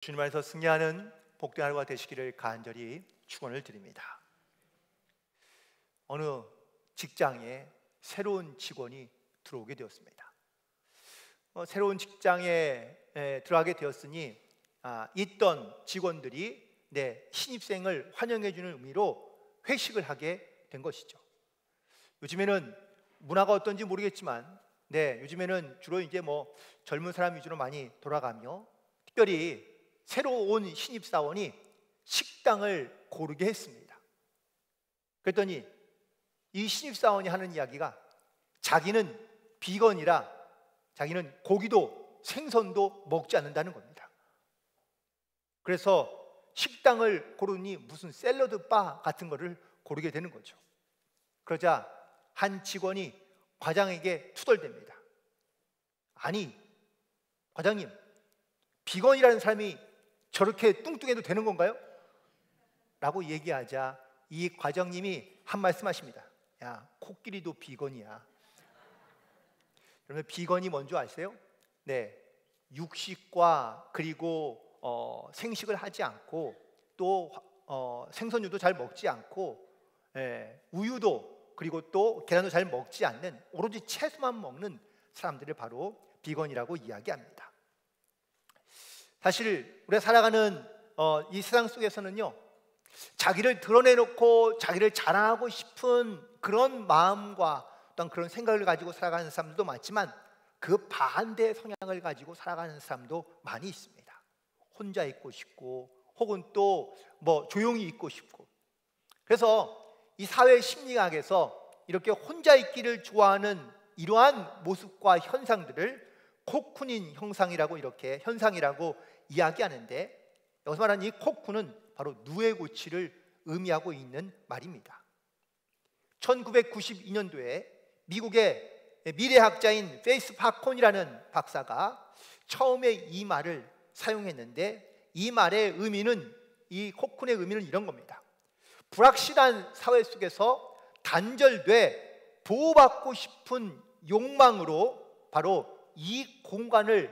주님 안에서 승리하는 복된 하루가 되시기를 간절히 축원을 드립니다. 어느 직장에 새로운 직원이 들어오게 되었습니다. 새로운 직장에 들어가게 되었으니 있던 직원들이 신입생을 환영해 주는 의미로 회식을 하게 된 것이죠. 요즘에는 문화가 어떤지 모르겠지만 요즘에는 주로 이제 젊은 사람 위주로 많이 돌아가며 특별히 새로 온 신입사원이 식당을 고르게 했습니다. 그랬더니 이 신입사원이 하는 이야기가 자기는 비건이라 자기는 고기도 생선도 먹지 않는다는 겁니다. 그래서 식당을 고르니 무슨 샐러드 바 같은 거를 고르게 되는 거죠. 그러자 한 직원이 과장에게 투덜댑니다. 아니, 과장님, 비건이라는 사람이 저렇게 뚱뚱해도 되는 건가요? 라고 얘기하자 이 과장님이 한 말씀 하십니다. 야, 코끼리도 비건이야. 그러면 비건이 뭔지 아세요? 육식과 그리고 생식을 하지 않고 또 생선류도 잘 먹지 않고 우유도 그리고 또 계란도 잘 먹지 않는 오로지 채소만 먹는 사람들을 바로 비건이라고 이야기합니다. 사실 우리가 살아가는 이 세상 속에서는요, 자기를 드러내놓고 자기를 자랑하고 싶은 그런 마음과 어떤 그런 생각을 가지고 살아가는 사람들도 많지만 그 반대의 성향을 가지고 살아가는 사람도 많이 있습니다. 혼자 있고 싶고 혹은 또 조용히 있고 싶고. 그래서 이 사회 심리학에서 이렇게 혼자 있기를 좋아하는 이러한 모습과 현상들을 코쿠닌 현상이라고 이야기하는데, 여기서 말하는 이 코쿠는 바로 누에고치를 의미하고 있는 말입니다. 1992년도에 미국의 미래학자인 페이스 파콘이라는 박사가 처음에 이 말을 사용했는데, 이 말의 의미는, 이 코쿤의 의미는 이런 겁니다. 불확실한 사회 속에서 단절돼 보호받고 싶은 욕망으로 바로 이 공간을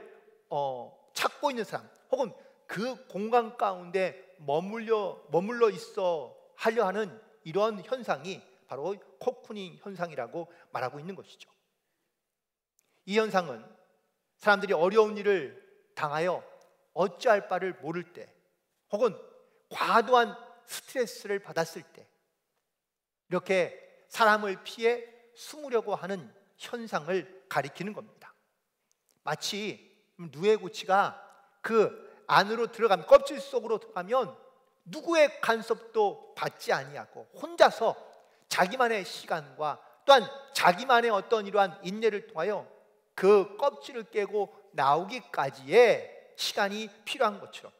찾고 있는 사람, 혹은 그 공간 가운데 머물러 있어 하려 하는 이런 현상이 바로 코쿠닌 현상이라고 말하고 있는 것이죠. 이 현상은 사람들이 어려운 일을 당하여 어찌할 바를 모를 때, 혹은 과도한 스트레스를 받았을 때 이렇게 사람을 피해 숨으려고 하는 현상을 가리키는 겁니다. 마치 누에고치가 그 안으로 들어가면, 껍질 속으로 들어가면 누구의 간섭도 받지 아니하고 혼자서 자기만의 시간과 또한 자기만의 어떤 이러한 인내를 통하여 그 껍질을 깨고 나오기까지의 시간이 필요한 것처럼,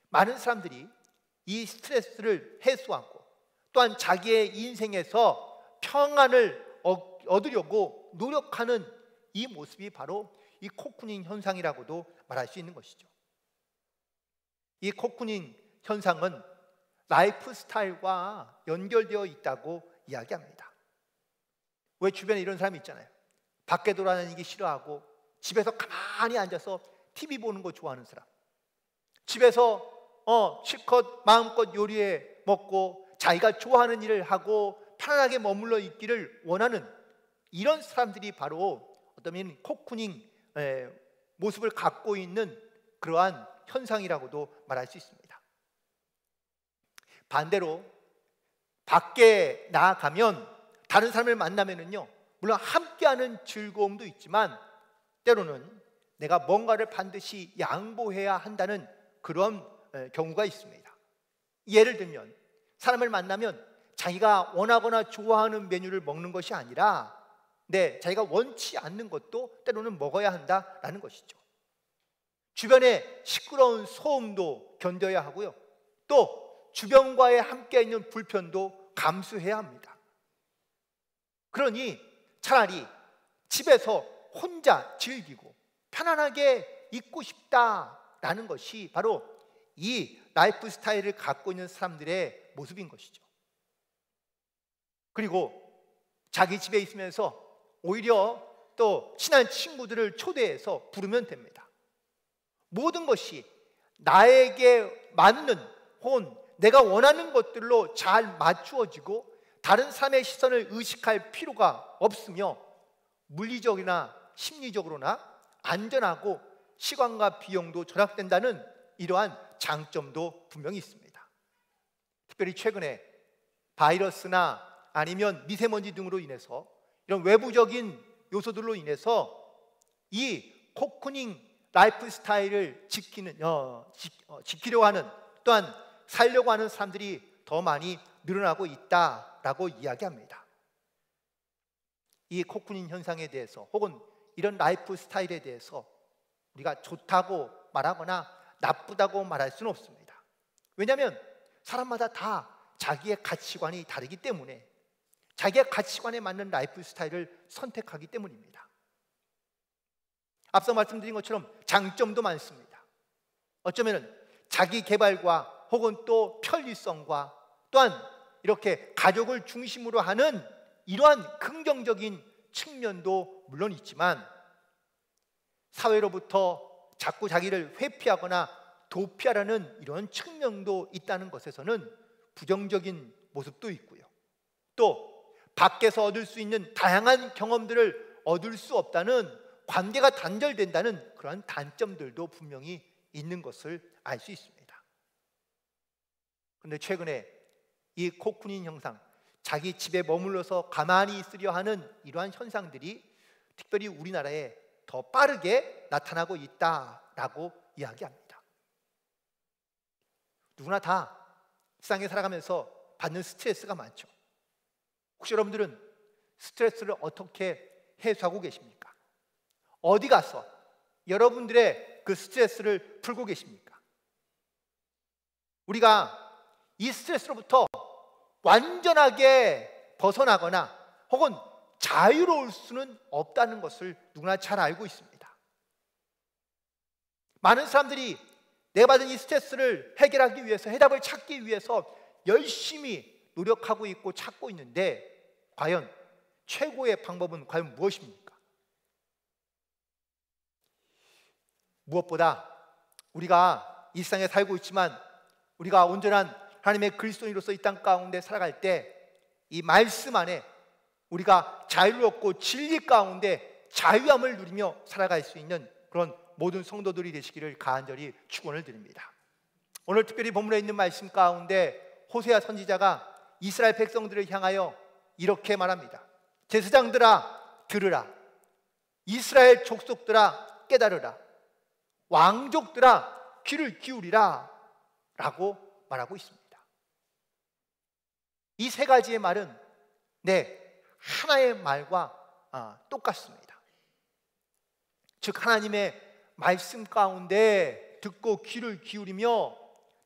많은 사람들이 이 스트레스를 해소하고 또한 자기의 인생에서 평안을 얻으려고 노력하는 이 모습이 바로 이 코쿠닌 현상이라고도 말할 수 있는 것이죠. 이 코쿠닌 현상은 라이프 스타일과 연결되어 있다고 이야기합니다. 왜 주변에 이런 사람이 있잖아요. 밖에 돌아다니기 싫어하고 집에서 가만히 앉아서 TV 보는 거 좋아하는 사람, 집에서 실컷 마음껏 요리해 먹고 자기가 좋아하는 일을 하고 편안하게 머물러 있기를 원하는 이런 사람들이 바로 어쩌면 코쿠닌 모습을 갖고 있는 그러한 현상이라고도 말할 수 있습니다. 반대로 밖에 나아가면 다른 사람을 만나면은요, 물론 함께하는 즐거움도 있지만 때로는 내가 뭔가를 반드시 양보해야 한다는 그런 경우가 있습니다. 예를 들면 사람을 만나면 자기가 원하거나 좋아하는 메뉴를 먹는 것이 아니라 자기가 원치 않는 것도 때로는 먹어야 한다라는 것이죠. 주변의 시끄러운 소음도 견뎌야 하고요, 또 주변과의 함께 있는 불편도 감수해야 합니다. 그러니 차라리 집에서 혼자 즐기고 편안하게 있고 싶다라는 것이 바로 이 라이프 스타일을 갖고 있는 사람들의 모습인 것이죠. 그리고 자기 집에 있으면서 오히려 또 친한 친구들을 초대해서 부르면 됩니다. 모든 것이 나에게 맞는 혹은 내가 원하는 것들로 잘 맞추어지고 다른 사람의 시선을 의식할 필요가 없으며 물리적이나 심리적으로나 안전하고 시간과 비용도 절약된다는 이러한 장점도 분명히 있습니다. 특별히 최근에 바이러스나 아니면 미세먼지 등으로 인해서 이런 외부적인 요소들로 인해서 이 코쿠닝 라이프 스타일을 지키려고 하는, 또한 살려고 하는 사람들이 더 많이 늘어나고 있다라고 이야기합니다. 이 코쿠닝 현상에 대해서 혹은 이런 라이프 스타일에 대해서 우리가 좋다고 말하거나 나쁘다고 말할 수는 없습니다. 왜냐하면 사람마다 다 자기의 가치관이 다르기 때문에 자기의 가치관에 맞는 라이프 스타일을 선택하기 때문입니다. 앞서 말씀드린 것처럼 장점도 많습니다. 어쩌면 자기 개발과 혹은 또 편리성과 또한 이렇게 가족을 중심으로 하는 이러한 긍정적인 측면도 물론 있지만 사회로부터 자꾸 자기를 회피하거나 도피하라는 이런 측면도 있다는 것에서는 부정적인 모습도 있고요. 또 밖에서 얻을 수 있는 다양한 경험들을 얻을 수 없다는, 관계가 단절된다는 그런 단점들도 분명히 있는 것을 알 수 있습니다. 그런데 최근에 이 코쿠닝 현상, 자기 집에 머물러서 가만히 있으려 하는 이러한 현상들이 특별히 우리나라에 더 빠르게 나타나고 있다라고 이야기합니다. 누구나 다 세상에 살아가면서 받는 스트레스가 많죠. 혹시 여러분들은 스트레스를 어떻게 해소하고 계십니까? 어디 가서 여러분들의 그 스트레스를 풀고 계십니까? 우리가 이 스트레스로부터 완전하게 벗어나거나 혹은 자유로울 수는 없다는 것을 누구나 잘 알고 있습니다. 많은 사람들이 내가 받은 이 스트레스를 해결하기 위해서, 해답을 찾기 위해서 열심히 노력하고 있고 찾고 있는데 과연 최고의 방법은 과연 무엇입니까? 무엇보다 우리가 일상에 살고 있지만 우리가 온전한 하나님의 그리스도인으로서 이 땅 가운데 살아갈 때 이 말씀 안에 우리가 자유롭고 진리 가운데 자유함을 누리며 살아갈 수 있는 그런 모든 성도들이 되시기를 간절히 축원을 드립니다. 오늘 특별히 본문에 있는 말씀 가운데 호세아 선지자가 이스라엘 백성들을 향하여 이렇게 말합니다. 제사장들아 들으라, 이스라엘 족속들아 깨달으라, 왕족들아 귀를 기울이라 라고 말하고 있습니다. 이 세 가지의 말은 하나의 말과 똑같습니다. 즉 하나님의 말씀 가운데 듣고 귀를 기울이며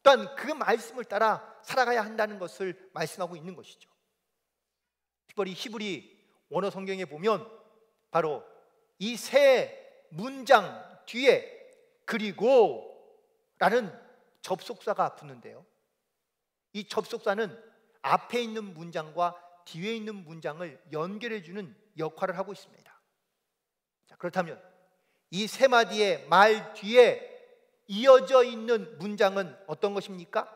또한 그 말씀을 따라 살아가야 한다는 것을 말씀하고 있는 것이죠. 특별히 히브리 원어 성경에 보면 바로 이 세 문장 뒤에 그리고 라는 접속사가 붙는데요, 이 접속사는 앞에 있는 문장과 뒤에 있는 문장을 연결해주는 역할을 하고 있습니다. 자, 그렇다면 이 세 마디의 말 뒤에 이어져 있는 문장은 어떤 것입니까?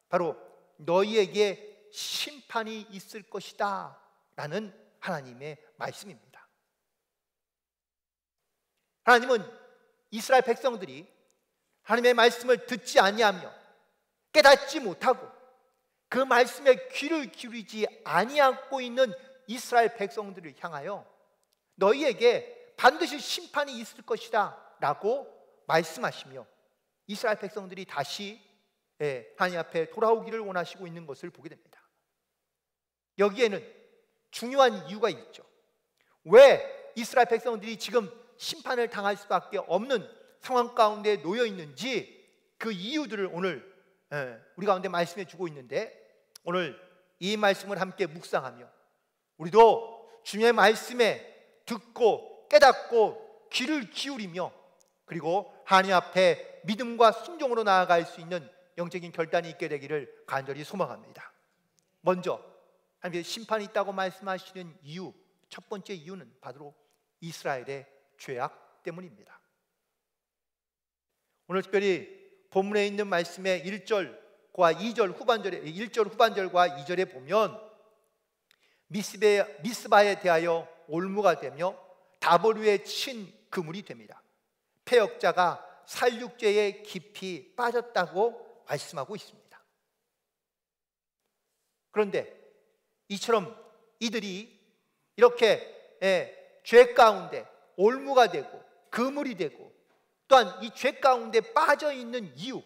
바로 너희에게 심판이 있을 것이다 라는 하나님의 말씀입니다. 하나님은 이스라엘 백성들이 하나님의 말씀을 듣지 아니하며 깨닫지 못하고 그 말씀에 귀를 기울이지 아니하고 있는 이스라엘 백성들을 향하여 너희에게 반드시 심판이 있을 것이다 라고 말씀하시며 이스라엘 백성들이 다시 하나님 앞에 돌아오기를 원하시고 있는 것을 보게 됩니다. 여기에는 중요한 이유가 있죠. 왜 이스라엘 백성들이 지금 심판을 당할 수밖에 없는 상황 가운데 놓여 있는지 그 이유들을 오늘 우리 가운데 말씀해 주고 있는데, 오늘 이 말씀을 함께 묵상하며 우리도 주님의 말씀에 듣고 깨닫고 귀를 기울이며 그리고 하나님 앞에 믿음과 순종으로 나아갈 수 있는 영적인 결단이 있게 되기를 간절히 소망합니다. 먼저 하나님의 심판이 있다고 말씀하시는 이유, 첫 번째 이유는 바로 이스라엘의 죄악 때문입니다. 오늘 특별히 본문에 있는 말씀의 1절과 2절 후반절에 1절 후반절과 2절에 보면 미스바에 대하여 올무가 되며 다볼 위에 친 그물이 됩니다. 패역자가 살육죄에 깊이 빠졌다고 말씀하고 있습니다. 그런데 이처럼 이들이 이렇게 죄 가운데 올무가 되고 그물이 되고 또한 이 죄 가운데 빠져 있는 이유,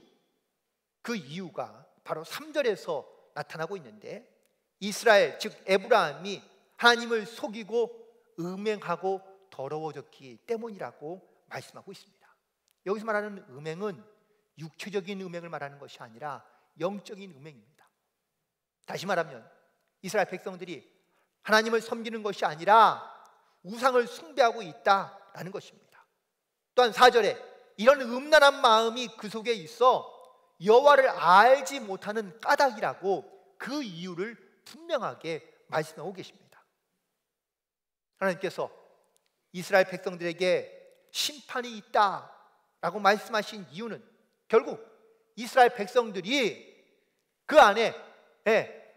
그 이유가 바로 3절에서 나타나고 있는데, 이스라엘 즉 에브라임이 하나님을 속이고 음행하고 더러워졌기 때문이라고 말씀하고 있습니다. 여기서 말하는 음행은 육체적인 음행을 말하는 것이 아니라 영적인 음행입니다. 다시 말하면 이스라엘 백성들이 하나님을 섬기는 것이 아니라 우상을 숭배하고 있다라는 것입니다. 또한 4절에 이런 음란한 마음이 그 속에 있어 여호와를 알지 못하는 까닭이라고 그 이유를 분명하게 말씀하고 계십니다. 하나님께서 이스라엘 백성들에게 심판이 있다라고 말씀하신 이유는 결국 이스라엘 백성들이 그 안에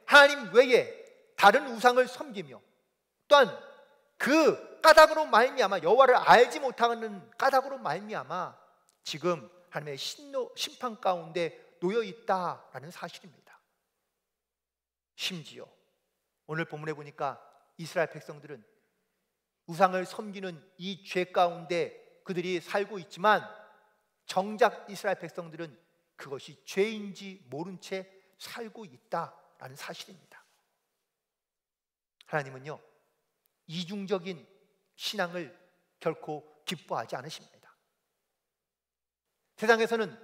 하나님 외에 다른 우상을 섬기며 또한 그 까닭으로 말미암아 여호와를 알지 못하는 까닭으로 말미암아 지금 하나님의 심판 가운데 놓여 있다라는 사실입니다. 심지어 오늘 본문에 보니까 이스라엘 백성들은 우상을 섬기는 이 죄 가운데 그들이 살고 있지만 정작 이스라엘 백성들은 그것이 죄인지 모른 채 살고 있다라는 사실입니다. 하나님은요, 이중적인 신앙을 결코 기뻐하지 않으십니다. 세상에서는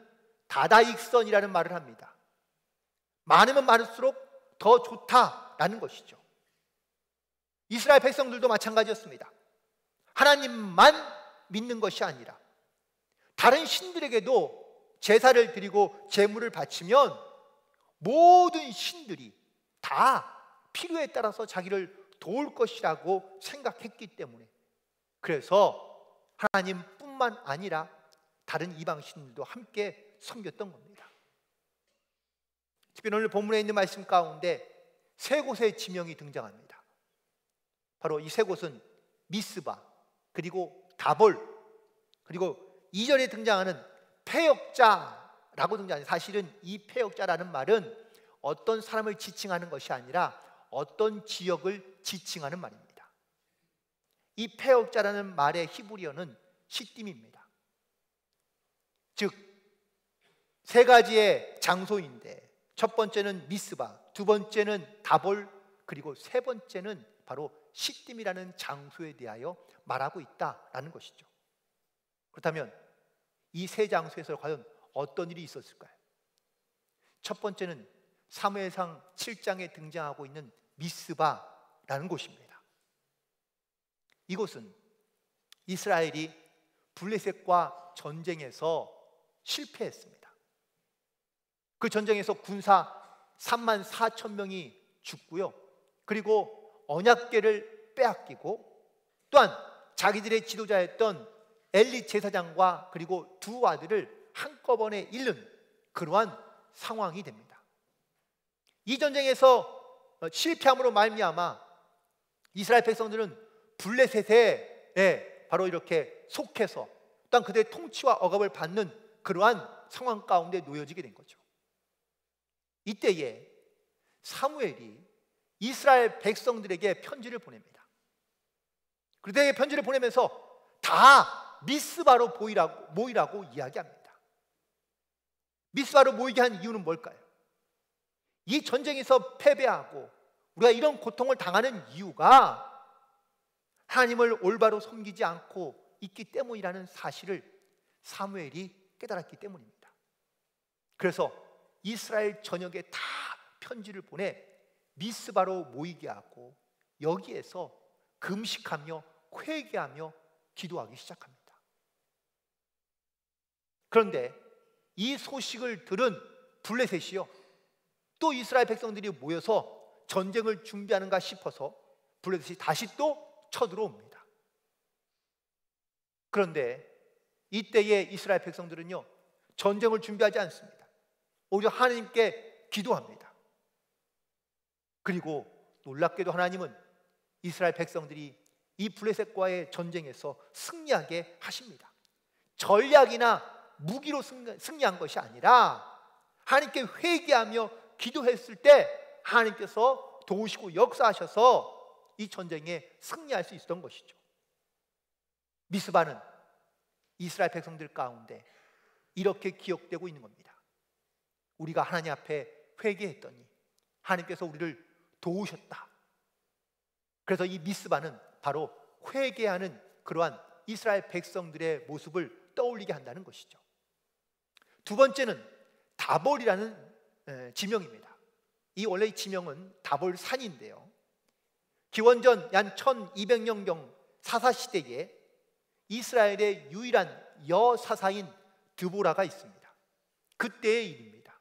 다다익선이라는 말을 합니다. 많으면 많을수록 더 좋다라는 것이죠. 이스라엘 백성들도 마찬가지였습니다. 하나님만 믿는 것이 아니라 다른 신들에게도 제사를 드리고 제물을 바치면 모든 신들이 다 필요에 따라서 자기를 도울 것이라고 생각했기 때문에, 그래서 하나님뿐만 아니라 다른 이방 신들도 함께 섬겼던 겁니다. 특별히 오늘 본문에 있는 말씀 가운데 세 곳의 지명이 등장합니다. 바로 이 세 곳은 미스바, 그리고 다볼, 그리고 2절에 등장하는 패역자라고 등장하는, 사실은 이 패역자라는 말은 어떤 사람을 지칭하는 것이 아니라 어떤 지역을 지칭하는 말입니다. 이 패역자라는 말의 히브리어는 시딤입니다. 즉, 세 가지의 장소인데 첫 번째는 미스바, 두 번째는 다볼, 그리고 세 번째는 바로 시딤이라는 장소에 대하여 말하고 있다라는 것이죠. 그렇다면 이 세 장소에서 과연 어떤 일이 있었을까요? 첫 번째는 사무엘상 7장에 등장하고 있는 미스바라는 곳입니다. 이곳은 이스라엘이 블레셋과 전쟁에서 실패했습니다. 그 전쟁에서 군사 34,000명이 죽고요, 그리고 언약궤를 빼앗기고 또한 자기들의 지도자였던 엘리 제사장과 그리고 두 아들을 한꺼번에 잃는 그러한 상황이 됩니다. 이 전쟁에서 실패함으로 말미암아 이스라엘 백성들은 블레셋에 바로 이렇게 속해서 또한 그들의 통치와 억압을 받는 그러한 상황 가운데 놓여지게 된 거죠. 이때에 사무엘이 이스라엘 백성들에게 편지를 보냅니다. 그들에게 편지를 보내면서 다 미스바로 모이라고 이야기합니다. 미스바로 모이게 한 이유는 뭘까요? 이 전쟁에서 패배하고 우리가 이런 고통을 당하는 이유가 하나님을 올바로 섬기지 않고 있기 때문이라는 사실을 사무엘이 깨달았기 때문입니다. 그래서 이스라엘 전역에 다 편지를 보내 미스바로 모이게 하고 여기에서 금식하며 회개하며 기도하기 시작합니다. 그런데 이 소식을 들은 블레셋이요, 또 이스라엘 백성들이 모여서 전쟁을 준비하는가 싶어서 블레셋이 다시 또 쳐들어옵니다. 그런데 이때의 이스라엘 백성들은요, 전쟁을 준비하지 않습니다. 오히려 하나님께 기도합니다. 그리고 놀랍게도 하나님은 이스라엘 백성들이 이 블레셋과의 전쟁에서 승리하게 하십니다. 전략이나 무기로 승리한 것이 아니라 하나님께 회개하며 기도했을 때 하나님께서 도우시고 역사하셔서 이 전쟁에 승리할 수 있었던 것이죠. 미스바는 이스라엘 백성들 가운데 이렇게 기억되고 있는 겁니다. 우리가 하나님 앞에 회개했더니 하나님께서 우리를 도우셨다. 그래서 이 미스바는 바로 회개하는 그러한 이스라엘 백성들의 모습을 떠올리게 한다는 것이죠. 두 번째는 다볼이라는 지명입니다. 이 원래 이 지명은 다볼산인데요, 기원전 약 1200년경 사사시대에 이스라엘의 유일한 여사사인 드보라가 있습니다. 그때의 일입니다.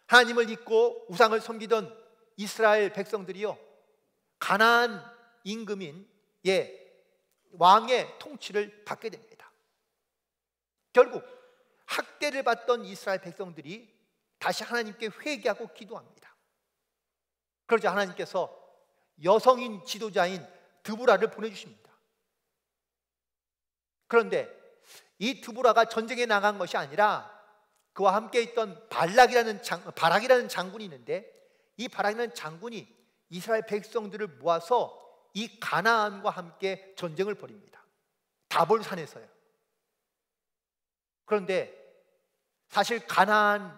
하나님을 믿고 우상을 섬기던 이스라엘 백성들이요, 가나안 임금인 왕의 통치를 받게 됩니다. 결국 학대를 받던 이스라엘 백성들이 다시 하나님께 회개하고 기도합니다. 그러자 하나님께서 여성인 지도자인 드보라를 보내주십니다. 그런데 이 드보라가 전쟁에 나간 것이 아니라 그와 함께 있던 바락이라는 장군이 있는데, 이 바락이라는 장군이 이스라엘 백성들을 모아서 이 가나안과 함께 전쟁을 벌입니다. 다볼산에서요. 그런데 사실 가나안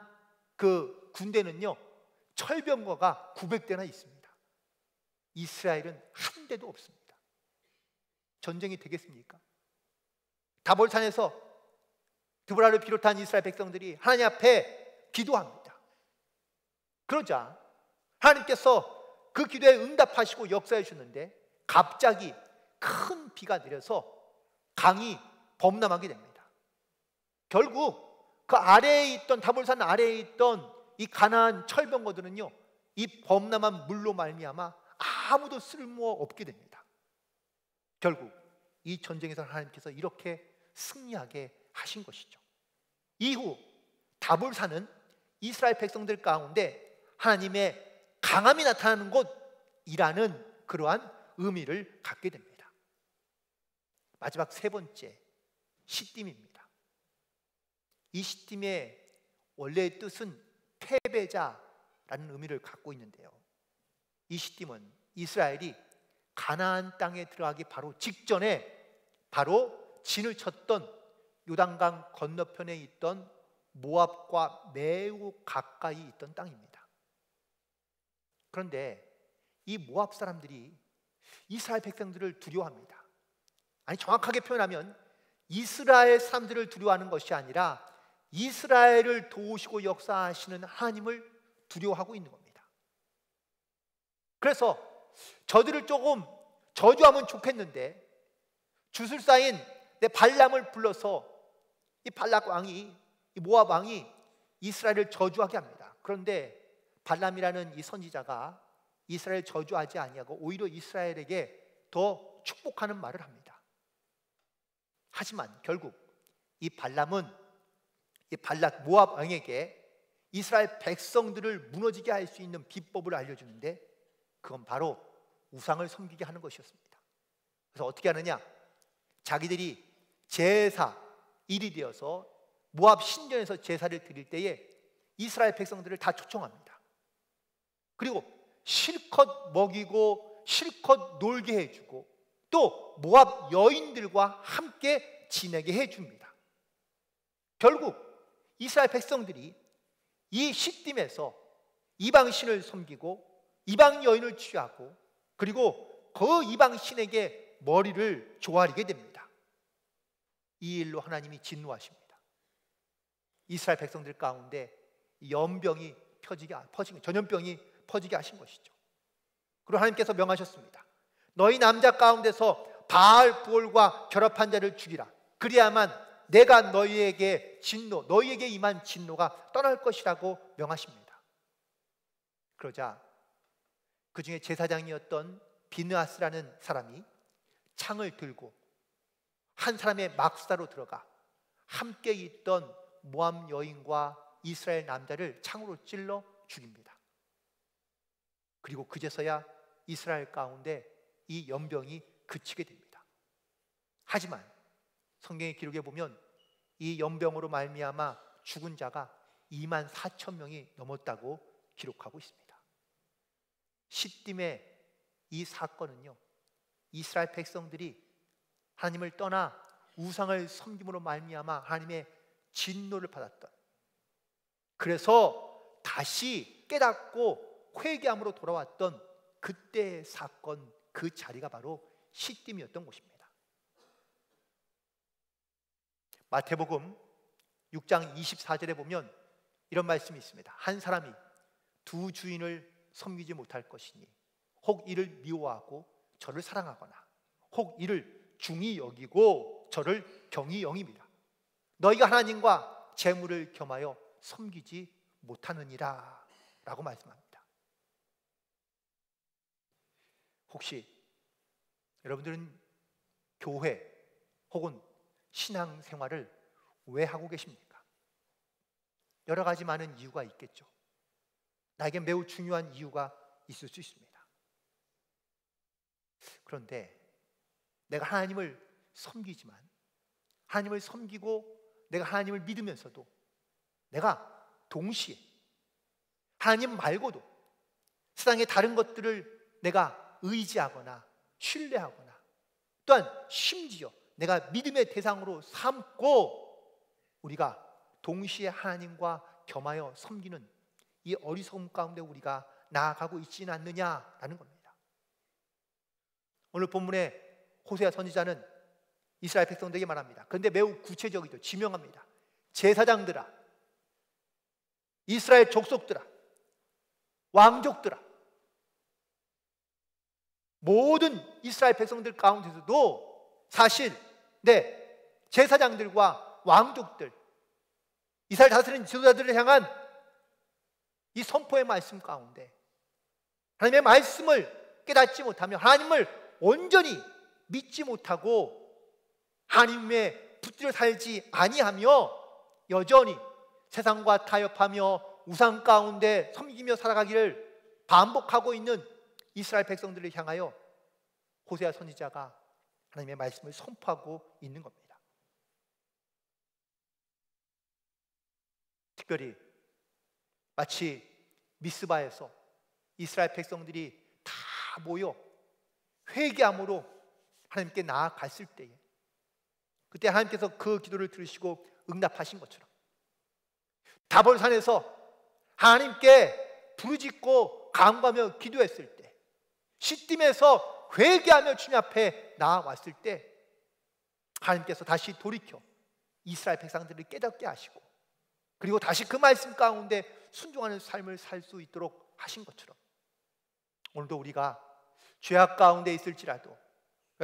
그 군대는요, 철병거가 900대나 있습니다. 이스라엘은 한 대도 없습니다. 전쟁이 되겠습니까? 다볼산에서 드보라를 비롯한 이스라엘 백성들이 하나님 앞에 기도합니다. 그러자 하나님께서 그 기도에 응답하시고 역사해 주셨는데, 갑자기 큰 비가 내려서 강이 범람하게 됩니다. 결국 그 아래에 있던, 다볼산 아래에 있던 이 가나안 철병거들은요, 이 범람한 물로 말미암아 아무도 쓸모없게 됩니다. 결국 이 전쟁에서 하나님께서 이렇게 승리하게 하신 것이죠. 이후 다볼산은 이스라엘 백성들 가운데 하나님의 강함이 나타나는 곳이라는 그러한 의미를 갖게 됩니다. 마지막 세 번째, 시딤입니다. 이 시딤의 원래의 뜻은 패배자라는 의미를 갖고 있는데요, 이 시딤은 이스라엘이 가나안 땅에 들어가기 바로 직전에 바로 진을 쳤던 요단강 건너편에 있던 모압과 매우 가까이 있던 땅입니다. 그런데 이 모압 사람들이 이스라엘 백성들을 두려워합니다. 아니, 정확하게 표현하면 이스라엘 사람들을 두려워하는 것이 아니라 이스라엘을 도우시고 역사하시는 하나님을 두려워하고 있는 겁니다. 그래서 저들을 조금 저주하면 좋겠는데 주술사인 발람을 불러서 이 발락 왕이, 이 모압 왕이 이스라엘을 저주하게 합니다. 그런데 발람이라는 이 선지자가 이스라엘 저주하지 아니하고 오히려 이스라엘에게 더 축복하는 말을 합니다. 하지만 결국 이 발람은 이 발락 모압 왕에게 이스라엘 백성들을 무너지게 할 수 있는 비법을 알려주는데, 그건 바로 우상을 섬기게 하는 것이었습니다. 그래서 어떻게 하느냐, 자기들이 제사 일이 되어서 모압 신전에서 제사를 드릴 때에 이스라엘 백성들을 다 초청합니다. 그리고 실컷 먹이고 실컷 놀게 해주고 또 모압 여인들과 함께 지내게 해줍니다. 결국 이스라엘 백성들이 이 시딤에서 이방신을 섬기고 이방 여인을 취하고 그리고 그 이방신에게 머리를 조아리게 됩니다. 이 일로 하나님이 진노하십니다. 이스라엘 백성들 가운데 연병이 전염병이 퍼지게 하신 것이죠. 그리고 하나님께서 명하셨습니다. 너희 남자 가운데서 바알 부올과 결합한 자를 죽이라. 그래야만 내가 너희에게 임한 진노가 떠날 것이라고 명하십니다. 그러자 그 중에 제사장이었던 비느하스라는 사람이 창을 들고 한 사람의 막사로 들어가 함께 있던 모함 여인과 이스라엘 남자를 창으로 찔러 죽입니다. 그리고 그제서야 이스라엘 가운데 이 연병이 그치게 됩니다. 하지만 성경의 기록에 보면 이 연병으로 말미암아 죽은 자가 24,000명이 넘었다고 기록하고 있습니다. 시딤의 이 사건은요, 이스라엘 백성들이 하나님을 떠나 우상을 섬김으로 말미암아 하나님의 진노를 받았던, 그래서 다시 깨닫고 회개함으로 돌아왔던 그때의 사건, 그 자리가 바로 시딤이었던 곳입니다. 마태복음 6장 24절에 보면 이런 말씀이 있습니다. 한 사람이 두 주인을 섬기지 못할 것이니 혹 이를 미워하고 저를 사랑하거나 혹 이를 중히 여기고 저를 경히 여깁니다. 너희가 하나님과 재물을 겸하여 섬기지 못하느니라 라고 말씀합니다. 혹시 여러분들은 교회 혹은 신앙생활을 왜 하고 계십니까? 여러 가지 많은 이유가 있겠죠. 나에게 매우 중요한 이유가 있을 수 있습니다. 그런데 내가 하나님을 섬기지만, 하나님을 섬기고 내가 하나님을 믿으면서도 내가 동시에 하나님 말고도 세상의 다른 것들을 내가 의지하거나 신뢰하거나 또한 심지어 내가 믿음의 대상으로 삼고 우리가 동시에 하나님과 겸하여 섬기는 이 어리석음 가운데 우리가 나아가고 있지는 않느냐라는 겁니다. 오늘 본문의 호세아 선지자는 이스라엘 백성들에게 말합니다. 그런데 매우 구체적이죠. 지명합니다. 제사장들아, 이스라엘 족속들아, 왕족들아, 모든 이스라엘 백성들 가운데서도 사실 제사장들과 왕족들, 이스라엘 다스리는 지도자들을 향한 이 선포의 말씀 가운데 하나님의 말씀을 깨닫지 못하며 하나님을 온전히 믿지 못하고 하나님의 붙들어 살지 아니하며 여전히 세상과 타협하며 우상 가운데 섬기며 살아가기를 반복하고 있는 이스라엘 백성들을 향하여 호세아 선지자가 하나님의 말씀을 선포하고 있는 겁니다. 특별히 마치 미스바에서 이스라엘 백성들이 다 모여 회개함으로 하나님께 나아갔을 때에 그때 하나님께서 그 기도를 들으시고 응답하신 것처럼 다볼산에서 하나님께 부르짖고 간구하며 기도했을 때, 시딤에서 회개하며 주님 앞에 나아왔을 때 하나님께서 다시 돌이켜 이스라엘 백성들을 깨닫게 하시고 그리고 다시 그 말씀 가운데 순종하는 삶을 살 수 있도록 하신 것처럼 오늘도 우리가 죄악 가운데 있을지라도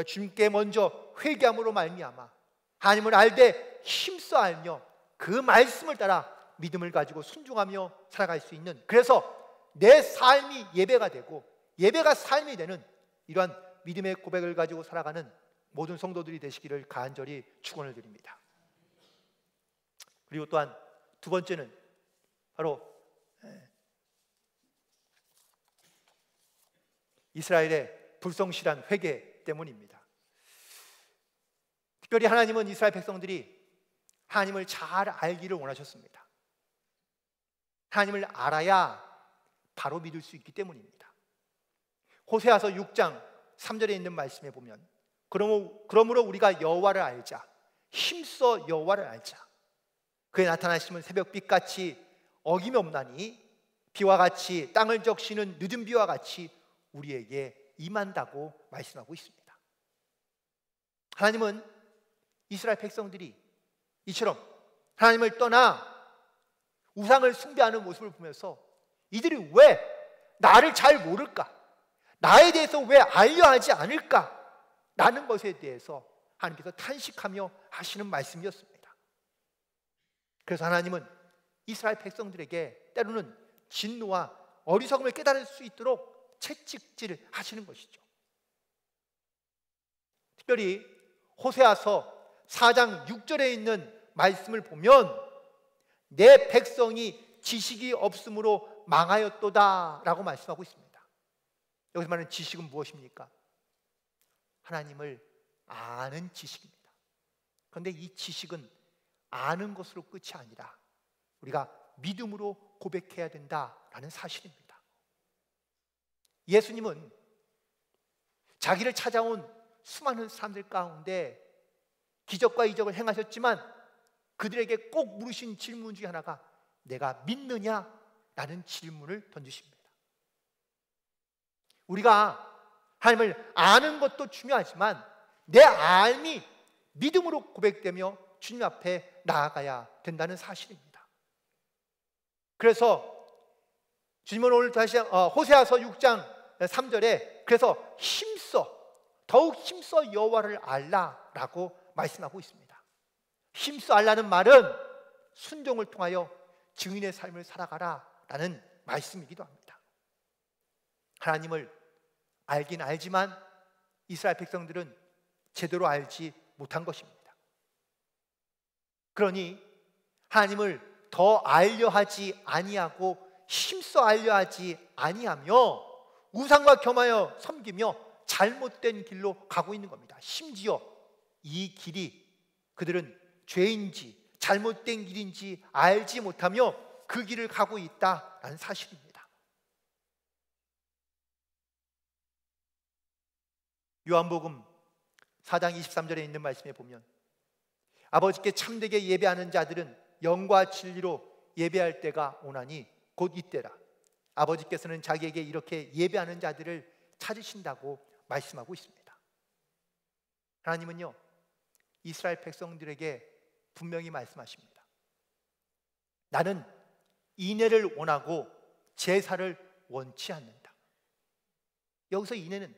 주님께 먼저 회개함으로 말미암아 하나님을 알되 힘써 알며 그 말씀을 따라 믿음을 가지고 순종하며 살아갈 수 있는, 그래서 내 삶이 예배가 되고 예배가 삶이 되는 이러한 믿음의 고백을 가지고 살아가는 모든 성도들이 되시기를 간절히 축원을 드립니다. 그리고 또한 두 번째는 바로 이스라엘의 불성실한 회개 때문입니다. 특별히 하나님은 이스라엘 백성들이 하나님을 잘 알기를 원하셨습니다. 하나님을 알아야 바로 믿을 수 있기 때문입니다. 호세아서 6장 3절에 있는 말씀에 보면 그러므로 우리가 여호와를 알자, 힘써 여호와를 알자. 그의 나타나심은 새벽빛같이 어김이 없나니 비와 같이 땅을 적시는 늦은 비와 같이 우리에게 임한다고 말씀하고 있습니다. 하나님은 이스라엘 백성들이 이처럼 하나님을 떠나 우상을 숭배하는 모습을 보면서 이들이 왜 나를 잘 모를까? 나에 대해서 왜 알려 하지 않을까? 라는 것에 대해서 하나님께서 탄식하며 하시는 말씀이었습니다. 그래서 하나님은 이스라엘 백성들에게 때로는 진노와 어리석음을 깨달을 수 있도록 채찍질 하시는 것이죠. 특별히 호세아서 4장 6절에 있는 말씀을 보면 내 백성이 지식이 없으므로 망하였도다 라고 말씀하고 있습니다. 여기서 말하는 지식은 무엇입니까? 하나님을 아는 지식입니다. 그런데 이 지식은 아는 것으로 끝이 아니라 우리가 믿음으로 고백해야 된다라는 사실입니다. 예수님은 자기를 찾아온 수많은 사람들 가운데 기적과 이적을 행하셨지만 그들에게 꼭 물으신 질문 중에 하나가 내가 믿느냐? 라는 질문을 던지십니다. 우리가 하나님을 아는 것도 중요하지만 내 알미 믿음으로 고백되며 주님 앞에 나아가야 된다는 사실입니다. 그래서 주님은 오늘 다시 호세아서 6장 3절에 그래서 더욱 힘써 여호와를 알라라고 말씀하고 있습니다. 힘써 알라는 말은 순종을 통하여 증인의 삶을 살아가라 라는 말씀이기도 합니다. 하나님을 알긴 알지만 이스라엘 백성들은 제대로 알지 못한 것입니다. 그러니 하나님을 더 알려 하지 아니하고 힘써 알려 하지 아니하며 우상과 겸하여 섬기며 잘못된 길로 가고 있는 겁니다. 심지어 이 길이 그들은 죄인지 잘못된 길인지 알지 못하며 그 길을 가고 있다라는 사실입니다. 요한복음 4장 23절에 있는 말씀에 보면 아버지께 참되게 예배하는 자들은 영과 진리로 예배할 때가 오나니 곧 이때라. 아버지께서는 자기에게 이렇게 예배하는 자들을 찾으신다고 말씀하고 있습니다. 하나님은요 이스라엘 백성들에게 분명히 말씀하십니다. 나는 인애를 원하고 제사를 원치 않는다. 여기서 인애는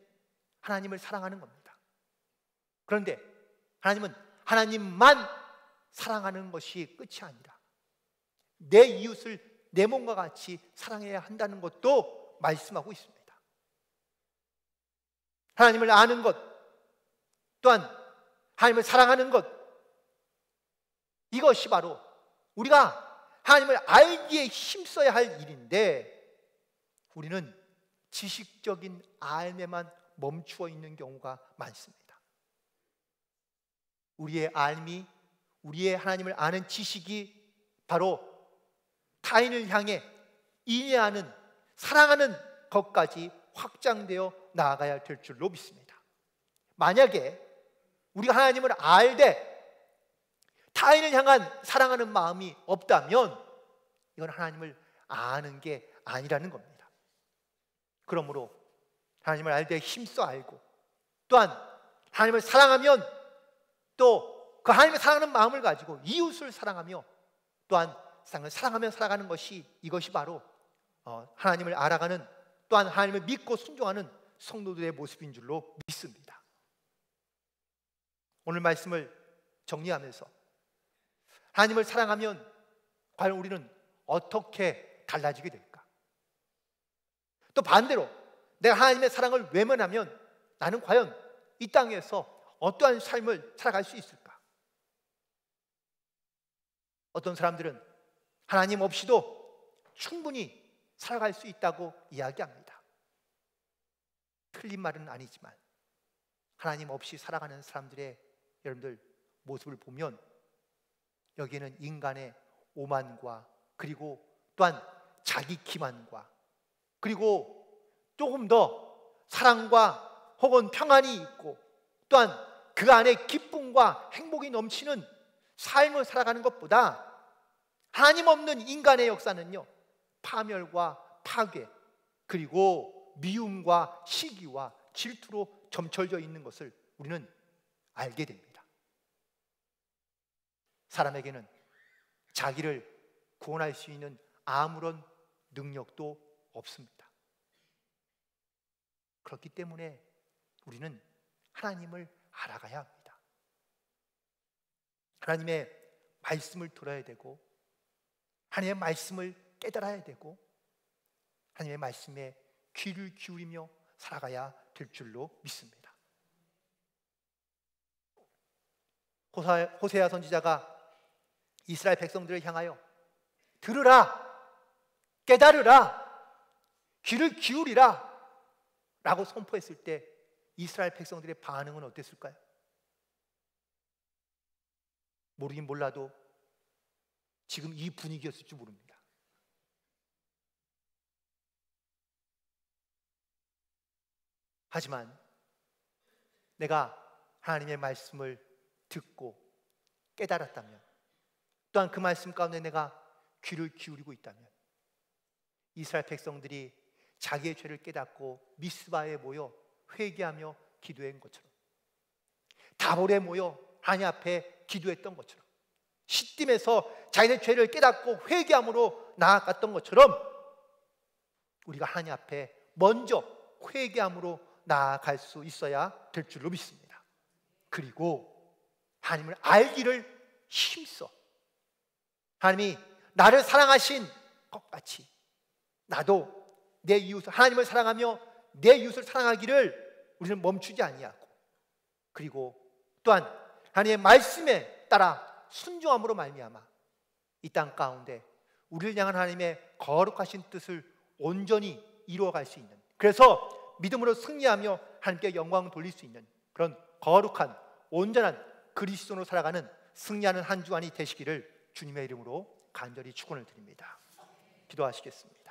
하나님을 사랑하는 겁니다. 그런데 하나님은 하나님만 사랑하는 것이 끝이 아니라 내 이웃을 내 몸과 같이 사랑해야 한다는 것도 말씀하고 있습니다. 하나님을 아는 것 또한 하나님을 사랑하는 것, 이것이 바로 우리가 하나님을 알기에 힘써야 할 일인데 우리는 지식적인 알매만 멈추어 있는 경우가 많습니다. 우리의 알미, 우리의 하나님을 아는 지식이 바로 타인을 향해 인애하는, 사랑하는 것까지 확장되어 나아가야 될 줄로 믿습니다. 만약에 우리가 하나님을 알되 타인을 향한 사랑하는 마음이 없다면 이건 하나님을 아는 게 아니라는 겁니다. 그러므로 하나님을 알되 힘써 알고 또한 하나님을 사랑하면 또 그 하나님을 사랑하는 마음을 가지고 이웃을 사랑하며 또한 세상을 사랑하며 살아가는 것이, 이것이 바로 하나님을 알아가는, 또한 하나님을 믿고 순종하는 성도들의 모습인 줄로 믿습니다. 오늘 말씀을 정리하면서 하나님을 사랑하면 과연 우리는 어떻게 달라지게 될까? 또 반대로 내가 하나님의 사랑을 외면하면 나는 과연 이 땅에서 어떠한 삶을 살아갈 수 있을까? 어떤 사람들은 하나님 없이도 충분히 살아갈 수 있다고 이야기합니다. 틀린 말은 아니지만 하나님 없이 살아가는 사람들의 여러분들 모습을 보면 여기에는 인간의 오만과 그리고 또한 자기 기만과 그리고 조금 더 사랑과 혹은 평안이 있고 또한 그 안에 기쁨과 행복이 넘치는 삶을 살아가는 것보다 하나님 없는 인간의 역사는요, 파멸과 파괴 그리고 미움과 시기와 질투로 점철되어 있는 것을 우리는 알게 됩니다. 사람에게는 자기를 구원할 수 있는 아무런 능력도 없습니다. 그렇기 때문에 우리는 하나님을 알아가야 합니다. 하나님의 말씀을 들어야 되고 하나님의 말씀을 깨달아야 되고 하나님의 말씀에 귀를 기울이며 살아가야 될 줄로 믿습니다. 호세아 선지자가 이스라엘 백성들을 향하여 들으라, 깨달으라, 귀를 기울이라 라고 선포했을 때 이스라엘 백성들의 반응은 어땠을까요? 모르긴 몰라도 지금 이 분위기였을지 모릅니다. 하지만 내가 하나님의 말씀을 듣고 깨달았다면, 또한 그 말씀 가운데 내가 귀를 기울이고 있다면, 이스라엘 백성들이 자기의 죄를 깨닫고 미스바에 모여 회개하며 기도한 것처럼, 다볼에 모여 하나님 앞에 기도했던 것처럼, 시딤에서 자기의 죄를 깨닫고 회개함으로 나아갔던 것처럼 우리가 하나님 앞에 먼저 회개함으로 나아갈 수 있어야 될 줄로 믿습니다. 그리고 하나님을 알기를 힘써 하나님이 나를 사랑하신 것 같이 나도 내 이웃을, 하나님을 사랑하며 내 이웃을 사랑하기를 우리는 멈추지 아니하고, 그리고 또한 하나님의 말씀에 따라 순종함으로 말미암아 이 땅 가운데 우리를 향한 하나님의 거룩하신 뜻을 온전히 이루어갈 수 있는, 그래서 믿음으로 승리하며 하나님께 영광을 돌릴 수 있는 그런 거룩한 온전한 그리스도로 살아가는 승리하는 한 주간이 되시기를 주님의 이름으로 간절히 축원을 드립니다. 기도하시겠습니다.